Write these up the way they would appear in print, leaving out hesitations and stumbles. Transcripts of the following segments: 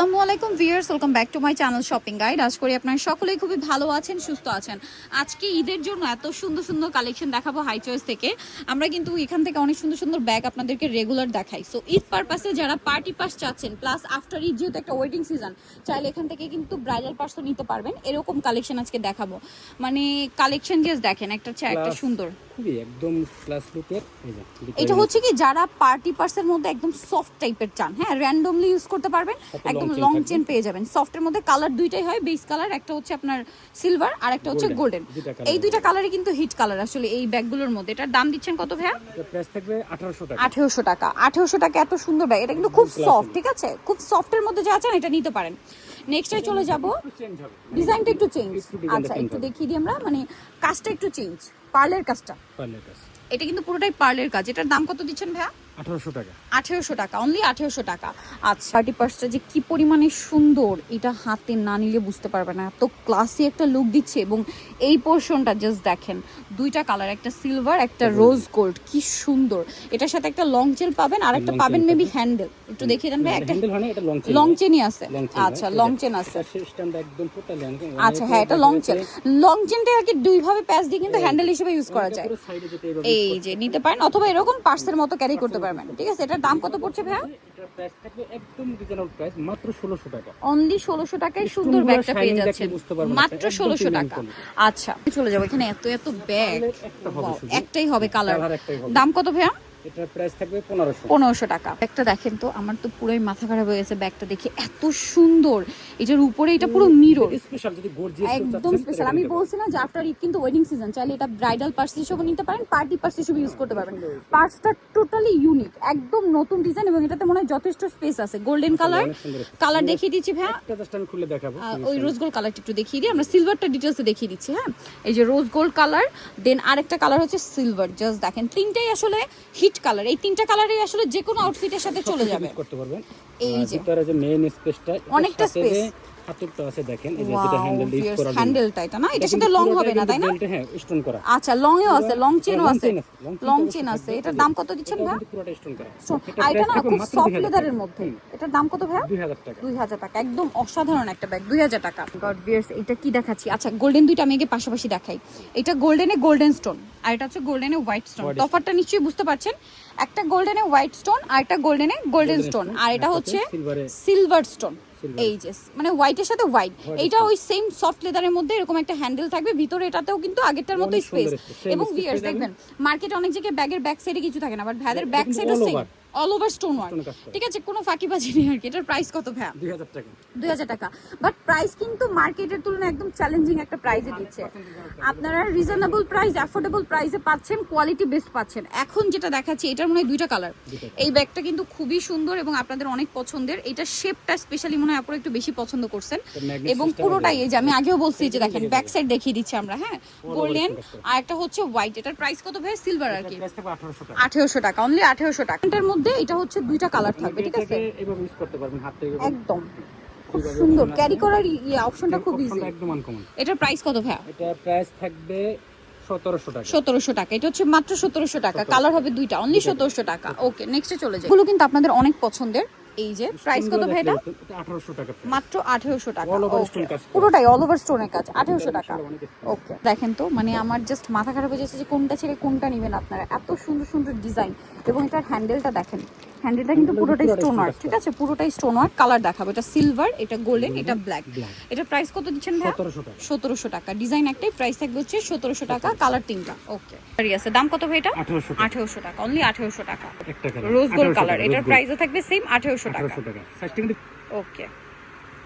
আসসালামু আলাইকুম viewers, welcome back to my channel shopping guide. আশা করি আপনারা সকলেই খুবই ভালো আছেন, সুস্থ আছেন। আজকে ঈদের জন্য এত সুন্দর সুন্দর কালেকশন দেখাবো হাই চয়েস থেকে। আমরা কিন্তু এখান থেকে অনেক সুন্দর সুন্দর ব্যাগ আপনাদেরকে রেগুলার দেখাই। সো ঈদ পারপাসে যারা পার্টি পাস চাচ্ছেন, প্লাস আফটার ঈদ যেহেতু একটা ওয়েডিং সিজন, চাইলে এখান থেকে কিন্তু ব্রাইডাল পার্সও নিতে পারবেন। এরকম কালেকশন আজকে দেখাবো। মানে কালেকশন জাস্ট দেখেন, একটা চেয়ে একটা সুন্দর, খুবই একদম ক্লাস লুকের। এটা হচ্ছে কি যারা পার্টি পার্সের মধ্যে একদম সফট টাইপের চান, হ্যাঁ র্যান্ডমলি ইউজ করতে পারবেন, একদম লং চেন পেয়ে যাবেন। সফটের মধ্যে কালার দুইটাই হয়, বেস কালার একটা হচ্ছে আপনার সিলভার আর একটা হচ্ছে গোল্ডেন। এই দুইটা কালারই কিন্তু হিট কালার আসলে এই ব্যাগগুলোর মধ্যে। এটার দাম দিচ্ছেন কত ভাইয়া? এটা প্রাইস থাকবে 1800 টাকা। 1800 টাকা। 1800 টাকা এত সুন্দর ব্যাগ, এটা কিন্তু খুব সফট, ঠিক আছে? খুব সফটের মধ্যে যা আছেন এটা নিতে পারেন। নেক্সটে চলে যাব, ডিজাইনটা একটু চেঞ্জ। আচ্ছা একটু দেখিয়ে দিই আমরা, মানে কাজটা একটু চেঞ্জ, পার্লের কাজটা। এটা কিন্তু পুরোটাই পার্লের কাজ। এটার দাম কত দিচ্ছেন ভাইয়া? 1800 টাকা। 1800 টাকা, অনলি 1800 টাকা। আচ্ছা, পার্টি পার্সটা যে কি পরিমাণে সুন্দর, এটা হাতে না নিলে বুঝতে পারবে না, এত ক্লাসি একটা লুক দিচ্ছে। এবং এই পোর্শনটা জাস্ট দেখেন, দুইটা কালার, একটা সিলভার একটা রোজ গোল্ড, কি সুন্দর। এটার সাথে একটা লং চেন পাবেন আর একটা পাবেন মেবি হ্যান্ডেল। একটু দেখিয়ে দেন ভাই। একটা হ্যান্ডেল হয় না, এটা লং চেনই আছে। আচ্ছা লং চেন আছে। সিস্টেমটা একদম টোটালি আচ্ছা হ্যাঁ, এটা লং চেন। লং চেনটা আর কি দুই ভাবে প্যাচ দিয়ে কিন্তু হ্যান্ডেল হিসেবে ইউজ করা যায়। এই যে নিতে পারেন, অথবা এরকম পার্সের মতো ক্যারি করতে পারবেন, ঠিক আছে? এটার দাম কত পড়ছে ভাইয়া? এটার প্রাইস থাকবে একদম রিজনেবল প্রাইস, মাত্র 1600 টাকা। অনলি 1600 টাকায় সুন্দর ব্যাগটা পেয়ে যাচ্ছেন, মাত্র 1600 টাকা। আচ্ছা চলে যাবো, এখানে এত এত ব্যাগ, একটাই হবে কালার। দাম কত ভাইয়া? এটার প্রাইস থাকবে 1500। 1500 টাকা। ব্যাগটা দেখেন তো, আমার তো পুরোই মাথা খারাপ হয়ে গেছে ব্যাগটা দেখে, এত সুন্দর। এটার উপরে এটা পুরো মিরর, স্পেশাল, যদি গর্জিয়াস একদম স্পেশাল। আমি বলছি না যে আফটার ঈদ কিন্তু ওয়েডিং সিজন, চাইলে এটা ব্রাইডাল পার্স হিসেবে নিতে পারেন, পার্টি পার্স হিসেবে ইউজ করতে পারবেন। পার্সটা টোটালি ইউনিক, একদম নতুন ডিজাইন, এবং এটাতে মনে হয় যথেষ্ট স্পেস আছে। গোল্ডেন কালার, কালার দেখিয়ে দিচ্ছি ভাইয়া। একটা জাস্ট আমি খুলে দেখাবো। ওই রোজ গোল্ড কালারটা একটু দেখিয়ে দিই, আমরা সিলভারটা ডিটেইলসে দেখিয়ে দিচ্ছি। হ্যাঁ, এই যে রোজ গোল্ড কালার, দেন আরেকটা কালার হচ্ছে সিলভার। জাস্ট দেখেন, তিনটাই আসলে হিট কালার। এই তিনটা কালারই আসলে যে কোনো আউটফিটের সাথে চলে যাবে। করতে পারবেন। এই যে ভিতরে যে মেইন স্পেসটা, অনেকটা স্পেস, হাতুরটা আছে দেখেন, এই যে যেটা হ্যান্ডেল ইউজ করা যায়। হ্যান্ডেলটা এটা না, এটার সাথে লং হবে না তাই না? হ্যাঁ, স্টোন করা। আচ্ছা লং এও আছে, লং চেনও আছে, লং চেন আছে। এটার দাম কত দিচ্ছেন ভাই? পুরোটা স্টোন করা। এটা না খুব সফট লেদারের মধ্যে। এটার দাম কত ভাই? 2000 টাকা। 2000 টাকা, একদম অসাধারণ একটা ব্যাগ, 2000 টাকা। গড ভিউয়ার্স, এটা কি দেখাচ্ছি? আচ্ছা গোল্ডেন দুইটা আমি আগে পাশাপাশি দেখাই। এটা গোল্ডেনে গোল্ডেন স্টোন, আর এটা হচ্ছে গোল্ডেনে হোয়াইট স্টোন। তফাৎটা নিশ্চয়ই বুঝতে পারছেন, একটা গোল্ডেনে হোয়াইট স্টোন আর একটা গোল্ডেনে গোল্ডেন স্টোন, আর এটা হচ্ছে সিলভার স্টোন। এই যে মানে হোয়াইটের সাথে হোয়াইট, এইটা ওই সেম সফট লেদারের মধ্যে এরকম একটা হ্যান্ডেল থাকবে ভিতরে, এটাতেও কিন্তু আগেরটার মতো স্পেস। এবং ভিউয়ার্স দেখবেন, মার্কেটে অনেক জায়গায় ব্যাগের ব্যাক সাইডে কিছু থাকে না, বাট ভ্যাদের ব্যাক সাইডও same, all over stone work, ঠিক আছে? কোনো ফাঁকিবাজি নেই আর কি। এটার প্রাইস কত ভাইয়া? 2000 টাকা। 2000 টাকা। বাট প্রাইস কিন্তু মার্কেটের তুলনায় একদম চ্যালেঞ্জিং একটা প্রাইসে দিচ্ছে। আপনারা রিজনেবল প্রাইস, অ্যাফোর্ডেবল প্রাইসে পাচ্ছেন, কোয়ালিটি বেস্ট পাচ্ছেন। এখন যেটা দেখাচ্ছি, এটার মনে হয় দুইটা কালার। এই ব্যাগটা কিন্তু খুবই সুন্দর এবং আপনাদের অনেক পছন্দের। এটা শেপটা স্পেশালি মনে হয় আপনারা একটু বেশি পছন্দ করছেন। এবং পুরোটাই এই যে আমি আগেও বলছি যে দেখেন ব্যাক সাইড দেখিয়ে দিচ্ছি আমরা, হ্যাঁ গোল্ডেন আর একটা হচ্ছে হোয়াইট। এটার প্রাইস কত ভাই? সিলভার আর কি, 1800 টাকা, অনলি 1800 টাকা। এটার মধ্যে এটা হচ্ছে দুইটা কালার থাকবে, ঠিক আছে? এভাবে ইউজ করতে পারবেন হাতে, একদম খুব সুন্দর ক্যারি করার অপশনটা খুব ইজি। একদম আনকমন। এটার প্রাইস কত ভাইয়া? এটা প্রাইস থাকবে 1700 টাকা। 1700 টাকা। এটা হচ্ছে মাত্র 1700 টাকা, কালার হবে দুইটা, অনলি 1700 টাকা। ওকে নেক্সটে চলে যাই। এগুলো কিন্তু আপনাদের অনেক পছন্দের। এই যে প্রাইস কত ভাই? এটা 1800 টাকা, মাত্র 1800 টাকা। ওকে, পুরোটাই অল ওভার স্টোনের কাজ, 1800 টাকা। ওকে দেখেন তো, মানে আমার জাস্ট মাথা খারাপ হয়ে যাচ্ছে যে কোনটা ছেড়ে কোনটা নেবেন আপনারা। এত সুন্দর সুন্দর ডিজাইন, এবং এটার হ্যান্ডেলটা দেখেন, হ্যান্ডেলটা কিন্তু পুরোটাই স্টোন ওয়ার্ক, ঠিক আছে? পুরোটাই স্টোন ওয়ার্ক। কালার দেখাবো, এটা সিলভার, এটা গোল্ডেন, এটা ব্ল্যাক। এটা প্রাইস কত দিচ্ছেন ভাই? 1700 টাকা। ডিজাইন একটাই, প্রাইস থাকবে হচ্ছে 1700 টাকা, কালার তিনটা। ওকে আছে, দাম কত ভাই? এটা 1800 টাকা, অনলি 1800 টাকা। রোজ গোল্ড কালার, এটার প্রাইসও থাকবে সেম 1800 টাকা। ওকে,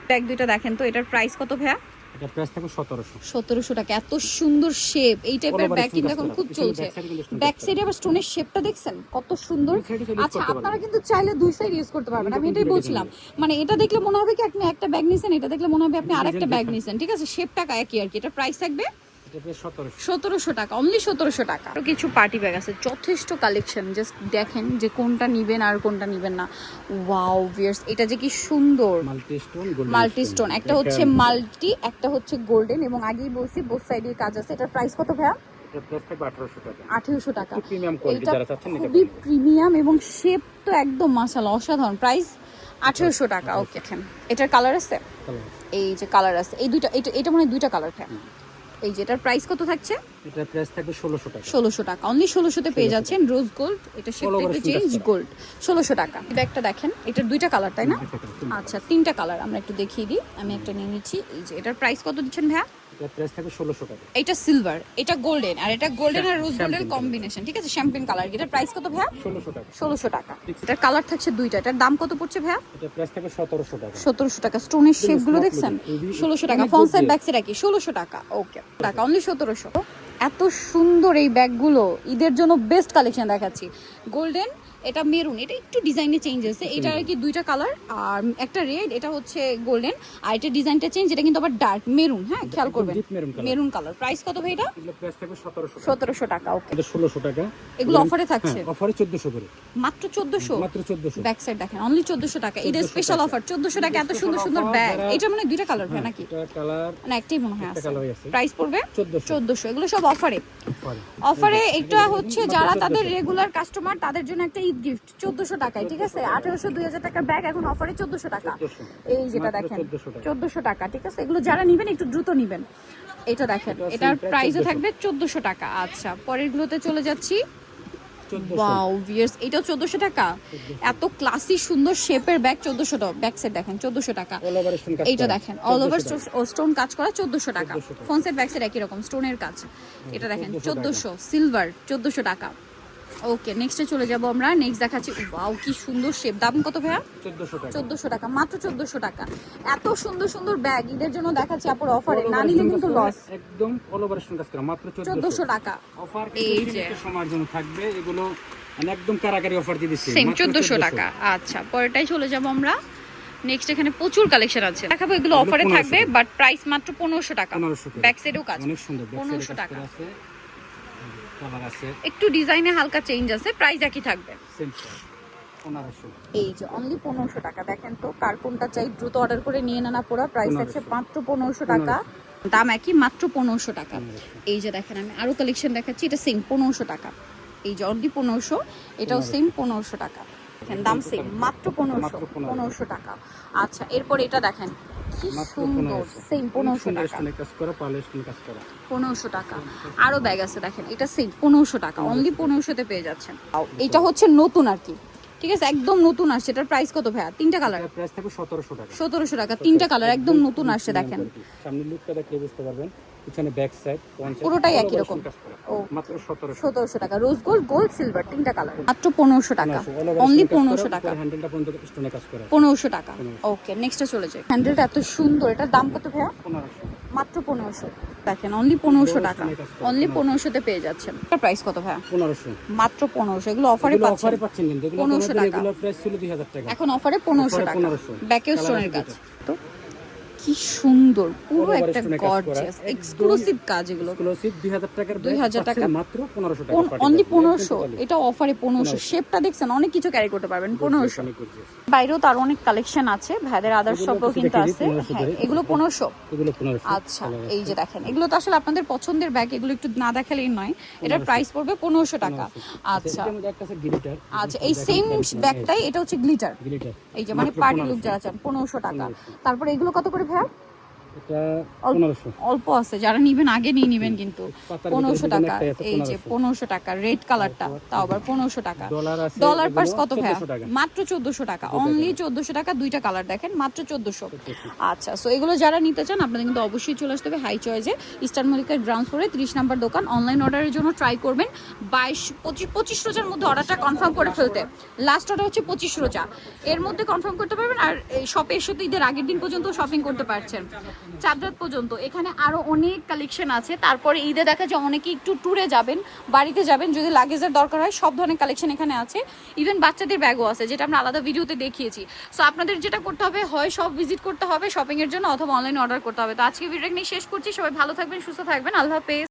ব্যাগ দুইটা দেখেন তো, এটার প্রাইস কত ভাইয়া? এটা প্রাইস থাকবে 1700 টাকা। এত সুন্দর শেপ, এই টাইপের ব্যাগ কিন্তু এখন খুব চলছে। ব্যাক সাইডে আবার স্টোনের শেপটা দেখছেন কত সুন্দর। আচ্ছা আপনারা কিন্তু চাইলে দুই সাইড ইউজ করতে পারবেন, আমি এটাই বলছিলাম। মানে এটা দেখলে মনে হবে কি আপনি একটা ব্যাগ নিছেন, এটা দেখলে মনে হবে আপনি আরেকটা ব্যাগ নিছেন, ঠিক আছে? শেপটা একই আর কি। এটা প্রাইস থাকবে 1700 টাকা, অনলি 1700 টাকা। আর কিছু পার্টি ব্যাগ আছে, যথেষ্ট কালেকশন। জাস্ট দেখেন যে কোনটা নিবেন আর কোনটা নিবেন না। ওয়াও ভিউয়ার্স, এটা যে কি সুন্দর, মাল্টি স্টোন। একটা হচ্ছে মাল্টি, একটা হচ্ছে গোল্ডেন, এবং আগেই বলছি বোথ সাইডে কাজ আছে। এটার প্রাইস কত ভাইয়া? 1800 টাকা। এটা খুবই প্রিমিয়াম এবং শেপ তো একদম মাশাআল্লাহ অসাধারণ। প্রাইস 1800 টাকা। ওকে, এটার কালার আছে, কালার এই যে কালার আছে, এই দুইটা, এটা মনে হয় দুইটা কালার ভাইয়া। এই যে এটার প্রাইস কত থাকছে? এটার প্রাইস থাকবে 1600 টাকা। 1600 টাকা, অনলি 1600 তে পেয়ে যাচ্ছেন রোজ গোল্ড। এটা শেপটা একটু চেঞ্জ, গোল্ড 1600 টাকা। ব্যাগটা দেখেন, এটার দুইটা কালার তাই না? আচ্ছা, তিনটা কালার আমরা একটু দেখিয়ে দিই। আমি একটা নিয়ে নিচ্ছি। এই যে এটার প্রাইস কত দিচ্ছেন ভাইয়া? এটার প্রাইস থাকবে 1600 টাকা। এটা সিলভার, এটা গোল্ডেন, আর এটা গোল্ডেন আর রোজ গোল্ডের কম্বিনেশন, ঠিক আছে, শ্যাম্পেন কালার। এটার প্রাইস কত ভাইয়া? 1600 টাকা। 1600 টাকা। এটার কালার থাকছে দুইটা। এটার দাম কত পড়ছে ভাইয়া? এটার প্রাইস থাকবে 1700 টাকা। 1700 টাকা। স্টোনের শেপ গুলো দেখছেন, 1600 টাকা। ফ্রন্ট সাইড ব্যাক সাইড একই, 1600 টাকা। ওকে টাকা, অনলি 1700। এত সুন্দর এই ব্যাগগুলো, ঈদের জন্য বেস্ট কালেকশন দেখাচ্ছি। গোল্ডেন, এটা মেরুন, এটা একটু ডিজাইনে চেঞ্জ আছে। এটা আর কি দুইটা কালার, আর একটা রেড, এটা হচ্ছে গোল্ডেন, আর এটা ডিজাইনটা চেঞ্জ, এটা কিন্তু আবার ডার্ক মেরুন। হ্যাঁ, খেয়াল করবেন, মেরুন কালার। প্রাইস কত ভাই এটা? এটার প্রাইস থাকবে 1700 টাকা। 1700 টাকা। ওকে, এটা 1600 টাকা। এগুলো অফারে থাকছে, অফারে 1400 করে, মাত্র 1400। মাত্র 1400। ব্যাক সাইড দেখেন, অনলি 1400 টাকা। এটা স্পেশাল অফার 1400 টাকা। এত সুন্দর সুন্দর ব্যাগ। এটা মানে দুইটা কালার ভাই নাকি? এটা কালার না, একটাই মনে হয় একটা আছে। কালারই আছে। প্রাইস পড়বে 1400। এগুলো সব অফারে। অফারে এটা হচ্ছে যারা তাদের রেগুলার কাস্টমার তাদের জন্য একটা ঈদ গিফট 1400 টাকায়, ঠিক আছে। 1800 2000 টাকার ব্যাগ এখন অফারে 1400 টাকা। এই যেটা দেখেন 1400 টাকা, ঠিক আছে। এগুলো যারা নেবেন একটু দ্রুত নেবেন। এটা দেখেন, এটার প্রাইসও থাকবে 1400 টাকা। আচ্ছা, পরের গুলোতে চলে যাচ্ছি। ওয়াও ভিউয়ার্স, এটাও 1400 টাকা। এত ক্লাসি সুন্দর শেপের ব্যাগ 1400 টাকা। ব্যাক সাইড দেখেন 1400 টাকা। এইটা দেখেন, অল ওভার স্টোন কাজ করা 1400 টাকা। ফ্রন্ট সাইড ব্যাক সাইড একই রকম স্টোনের কাজ। এটা দেখেন 1400, সিলভার 1400 টাকা। ওকে, নেক্সটে চলে যাব আমরা। নেক্সট দেখাচ্ছি। ওয়াও, কি সুন্দর শেপ। দাম কত ভাইয়া? 1400 টাকা। 1400 টাকা, মাত্র 1400 টাকা। এত সুন্দর সুন্দর ব্যাগ ঈদের জন্য দেখাচ্ছি আপুর অফারে, না নিলে কিন্তু লস। একদম অল ওভার স্টোন কাজ করা, মাত্র 1400 টাকা। অফার এই যে সময়ের জন্য থাকবে এগুলো, মানে একদম কারাকারি অফার দিয়ে দিচ্ছি, সেম 1400 টাকা। আচ্ছা, পরেরটাই চলে যাব আমরা। নেক্সট এখানে প্রচুর কালেকশন আছে দেখাবো, এগুলো অফারে থাকবে, বাট প্রাইস মাত্র 1500 টাকা। 1500 টাকা। ব্যাক সাইডেও কাজ, অনেক সুন্দর। 1500 টাকা। আছে, কালার আছে, একটু ডিজাইনে হালকা চেঞ্জ আছে, প্রাইস একই থাকবে। সেম 1500। এই যে অনলি 1500 টাকা। দেখেন তো কার কোনটা চাই, দ্রুত অর্ডার করে নিয়ে নেন পুরো। প্রাইস আছে মাত্র 1500 টাকা। দাম একই, মাত্র 1500 টাকা। এই যে দেখেন, আমি আরো কালেকশন দেখাচ্ছি। এটা সেম 1500 টাকা। এই যে অনলি 1500, এটাও সেম 1500 টাকা। দেখেন দাম সেম, মাত্র 1500 টাকা। আচ্ছা, এরপর এটা দেখেন কি সুন্দর, সেম 1500 টাকা। 1500 টাকা। আরো ব্যাগ আছে দেখেন, এটা সেম 1500 টাকা, অনলি 1500 তে পেয়ে যাচ্ছেন। এটা হচ্ছে নতুন আর কি, ঠিক আছে, একদম নতুন আসছে। এটার প্রাইস কত ভাইয়া? তিনটা কালার, প্রাইস থাকবে 1700 টাকা। 1700 টাকা, তিনটা কালার, একদম নতুন আসছে। দেখেন সামনে লুকটা দেখলে বুঝতে পারবেন, পিছনে ব্যাক সাইড পুরোটাই একই রকম। ও মাত্র 1700। 1700 টাকা। রোজ গোল্ড, গোল্ড সিলভার, তিনটা কালার, মাত্র 1500 টাকা, অনলি 1500 টাকা। হ্যান্ডেলটা পর্যন্ত স্টোনে কাজ করা, 1500 টাকা। ওকে, নেক্সটে চলে যাই। হ্যান্ডেলটা এত সুন্দর, এটার দাম কত ভাইয়া? 1500। মাত্র 1500। দেখেন অনলি 1500 টাকা, অনলি 1500 তে পেয়ে যাচ্ছেন। এটার প্রাইস কত ভাইয়া? 1500। মাত্র 1500। এগুলো অফারে পাচ্ছেন, অফারে পাচ্ছেন কিন্তু এগুলো 1500 টাকা। এগুলো প্রাইস ছিল 2000 টাকা, এখন অফারে 1500 টাকা। 1500। ব্যাকেও স্টোনের কাজ। তো কি সুন্দর, পুরো একটা গর্জিয়াস এক্সক্লুসিভ কাজ। এগুলো এক্সক্লুসিভ 2000 টাকার 2000 টাকা, মাত্র 1500 টাকা। অনলি 1500। এটা অফারে 1500। শেপটা দেখছেন, অনেক কিছু ক্যারি করতে পারবেন 1500। বাইরেও তার অনেক কালেকশন আছে, ভাইদের আদার শপও কিন্তু আছে। হ্যাঁ, এগুলো 1500। এগুলো 1500। আচ্ছা, এই যে দেখেন, এগুলো তো আসলে আপনাদের পছন্দের ব্যাগ, এগুলো একটু না দেখালেই নয়। এটার প্রাইস পড়বে 1500 টাকা। আচ্ছা এটার মধ্যে একটা আছে গ্লিটার। আচ্ছা, এই সেম ব্যাগটাই, এটা হচ্ছে গ্লিটার। গ্লিটার, এই যে মানে পার্টি লুক যারা চান, 1500 টাকা। তারপর এগুলো কত করে ভাইয়া? এটা 1500। অল্প আছে, যারা নিবেন আগে নিয়ে নিবেন কিন্তু। 1500 টাকা। এই যে 1500 টাকা, রেড কালারটা, তাও আবার 1500 টাকা। ডলার পার্স কত ভাইয়া? মাত্র 1400 টাকা, অনলি 1400 টাকা। দুইটা কালার দেখেন, মাত্র 1400। আচ্ছা, সো এগুলো যারা নিতে চান আপনাদের কিন্তু অবশ্যই চলে আসতে হবে হাই চয়েসে, ইস্টার্ন মল্লিকার গ্রাউন্ড ফ্লোরে 30 নম্বর দোকান। অনলাইন অর্ডারের জন্য ট্রাই করবেন 25 রোজার মধ্যে অর্ডারটা কনফার্ম করে ফেলতে। লাস্ট অর্ডার হচ্ছে 25 রোজা, এর মধ্যে কনফার্ম করতে পারবেন। আর শপে এসে তো ঈদের আগের দিন পর্যন্ত শপিং করতে পারছেন, চাঁদ রাত পর্যন্ত। এখানে আরো অনেক কালেকশন আছে। তারপরে ঈদে দেখা যায় অনেকে একটু ট্যুরে যাবেন, বাড়িতে যাবেন, যদি লাগেজের দরকার হয়, সব ধরনের কালেকশন এখানে আছে। ইভেন বাচ্চাদের ব্যাগও আছে, যেটা আমরা আলাদা ভিডিওতে দেখিয়েছি। সো আপনাদের যেটা করতে হবে, হয় সব ভিজিট করতে হবে শপিং এর জন্য, অথবা অনলাইন অর্ডার করতে হবে। তো আজকে ভিডিও নিয়ে শেষ করছি। সবাই ভালো থাকবেন, সুস্থ থাকবেন, আল্লাহ হাফেজ।